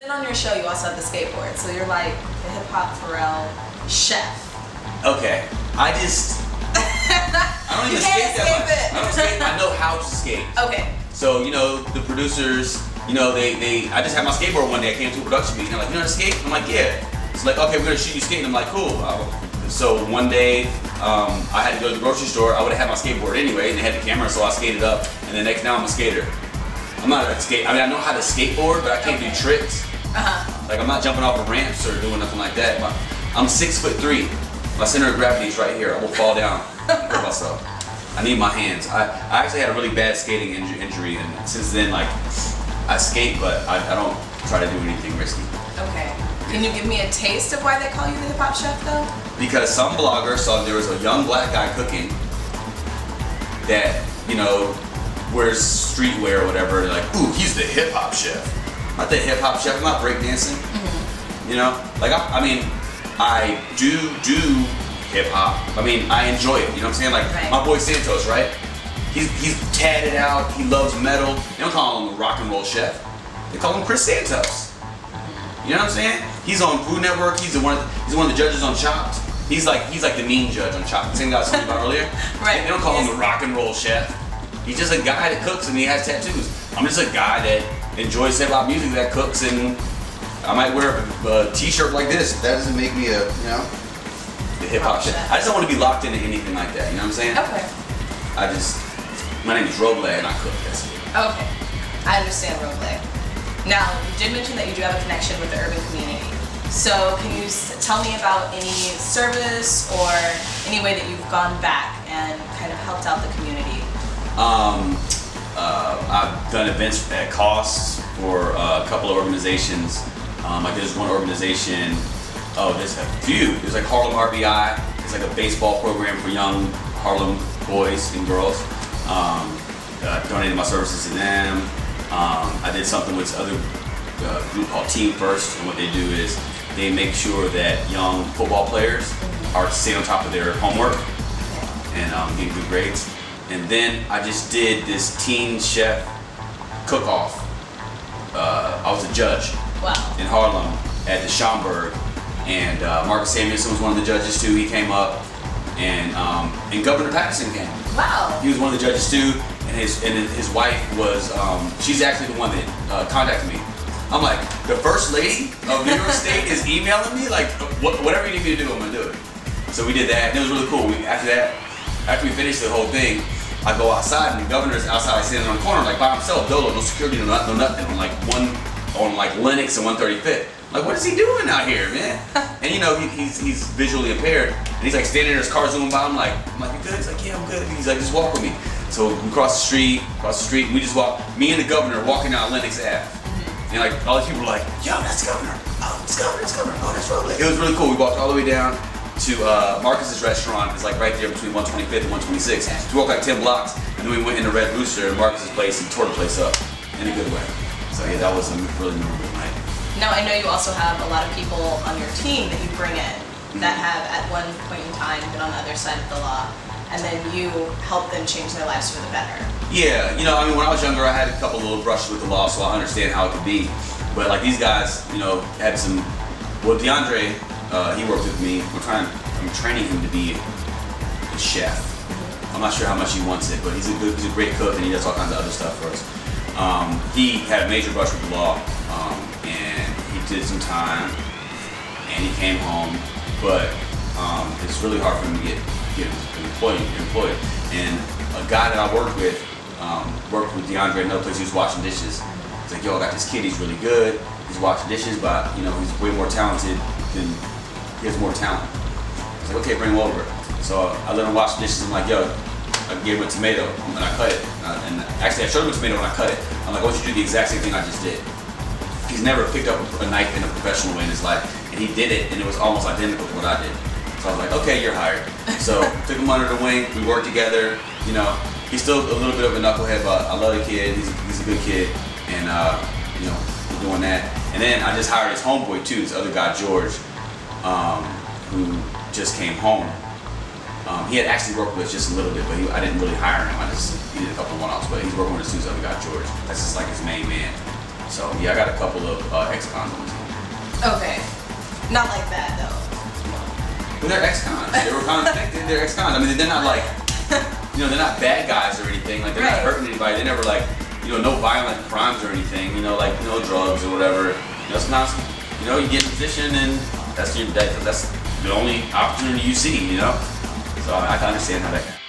And on your show, you also have the skateboard, so you're like the hip hop Pharrell chef. Okay, I don't even skate that much. I don't skate. I know how to skate. Okay. So you know the producers, you know I just had my skateboard one day. I came to a production meeting. They're like, you know how to skate? I'm like, yeah. It's like, okay, we're gonna shoot you skating. I'm like, cool. So one day I had to go to the grocery store. I would have had my skateboard anyway, and they had the camera, so I skated up. And then now I'm a skater. I'm not a skate. I mean, I know how to skateboard, but I can't do tricks. Like I'm not jumping off of ramps or doing nothing like that. I'm 6'3". My center of gravity is right here. I will fall down and hurt myself. I need my hands. I actually had a really bad skating injury, and since then, like, I skate, but I don't try to do anything risky. Okay. Can you give me a taste of why they call you the hip hop chef, though? Because some blogger saw there was a young black guy cooking that, you know, wears streetwear or whatever. They're like, ooh, he's the hip hop chef. I'm not the hip hop chef. I'm not breakdancing. You know, like I mean, I do hip hop. I mean, I enjoy it. You know what I'm saying? Like my boy Santos, right? He's tatted out. He loves metal. They don't call him a rock and roll chef. They call him Chris Santos. You know what I'm saying? He's on Food Network. He's one of the judges on Chopped. He's like the mean judge on Chopped. The same guy I was talking about earlier. Right. They don't call him the rock and roll chef. He's just a guy that cooks and he has tattoos. I'm just a guy that enjoys hip hop music, that cooks, and I might wear a t-shirt like this. That doesn't make me a, you know, the hip hop chef. I just don't want to be locked into anything like that. You know what I'm saying? Okay. My name is Roble and I cook. That's it. Okay. I understand Roble. Now, you did mention that you do have a connection with the urban community. So can you tell me about any service or any way that you've gone back and kind of helped out the community? I've done events at costs for a couple of organizations. Like there's one organization, there's a few. There's like Harlem RBI. It's like a baseball program for young Harlem boys and girls. Donated my services to them. I did something with this other group called Team First, and what they do is they make sure that young football players are staying on top of their homework and getting good grades. And then I just did this teen chef cook-off. I was a judge in Harlem at the Schomburg, and Marcus Samuelson was one of the judges too. He came up, and Governor Patterson came. Wow. He was one of the judges too, and his wife was. She's actually the one that contacted me. I'm like, the first lady of New York State is emailing me, like, whatever you need me to do, I'm gonna do it. So we did that, and it was really cool. After we finished the whole thing, I go outside, and the governor's outside standing on the corner, like by himself, dolo, no security, no nothing, on like Lennox and 135th. Like, what is he doing out here, man? And you know, he's visually impaired, and he's like standing there, his car zooming by. I'm like, you good? He's like, yeah, I'm good. He's like, just walk with me. So we cross the street, and we just walk. Me and the governor walking down Lennox Ave, and like all these people were like, yo, that's the governor. Oh, it's governor. Oh, that's Roble. It was really cool. We walked all the way down to Marcus's restaurant. It's like right there between 125th and 126th. So we walked like 10 blocks, and then we went into Red Rooster and Marcus's place and tore the place up in a good way. So yeah, that was a really memorable night. Now I know you also have a lot of people on your team that you bring in that have at one point in time been on the other side of the law, and then you help them change their lives for the better. Yeah, you know, I mean, when I was younger, I had a couple little brushes with the law, so I understand how it could be. But like these guys, you know, had some. Well, DeAndre, he worked with me. I'm training him to be a chef. I'm not sure how much he wants it, but he's a great cook, and he does all kinds of other stuff for us. He had a major brush with the law, and he did some time, and he came home, but it's really hard for him to get employed. And a guy that I worked with DeAndre in another place. He was washing dishes. He's like, yo, I got this kid. He's really good. He's washing dishes, but you know, he's way more talented than he has more talent. I was like, okay, bring him over. So I let him wash the dishes. I'm like, yo, I gave him a tomato and I cut it. And actually, I showed him a tomato and I cut it. I'm like, I want you to do the exact same thing I just did. He's never picked up a knife in a professional way in his life, and he did it, and it was almost identical to what I did. So I was like, okay, you're hired. So took him under the wing. We worked together. You know, he's still a little bit of a knucklehead, but I love the kid. He's a good kid, and you know, we're doing that. And then I just hired his homeboy too, this other guy George, who just came home. He had actually worked with us just a little bit, but I didn't really hire him. I just did a couple of one-offs, but he's working with this other guy George. That's just like his main man. So yeah, I got a couple of ex-convicts. Okay. Not like that though. But they're ex-cons. They were convicted. They're ex-cons. I mean, they're not like, they're not bad guys or anything. Like they're not hurting anybody. They never like, no violent crimes or anything. Like no drugs or whatever. Sometimes, you get in a position and that's the only opportunity you see. So I can understand how that.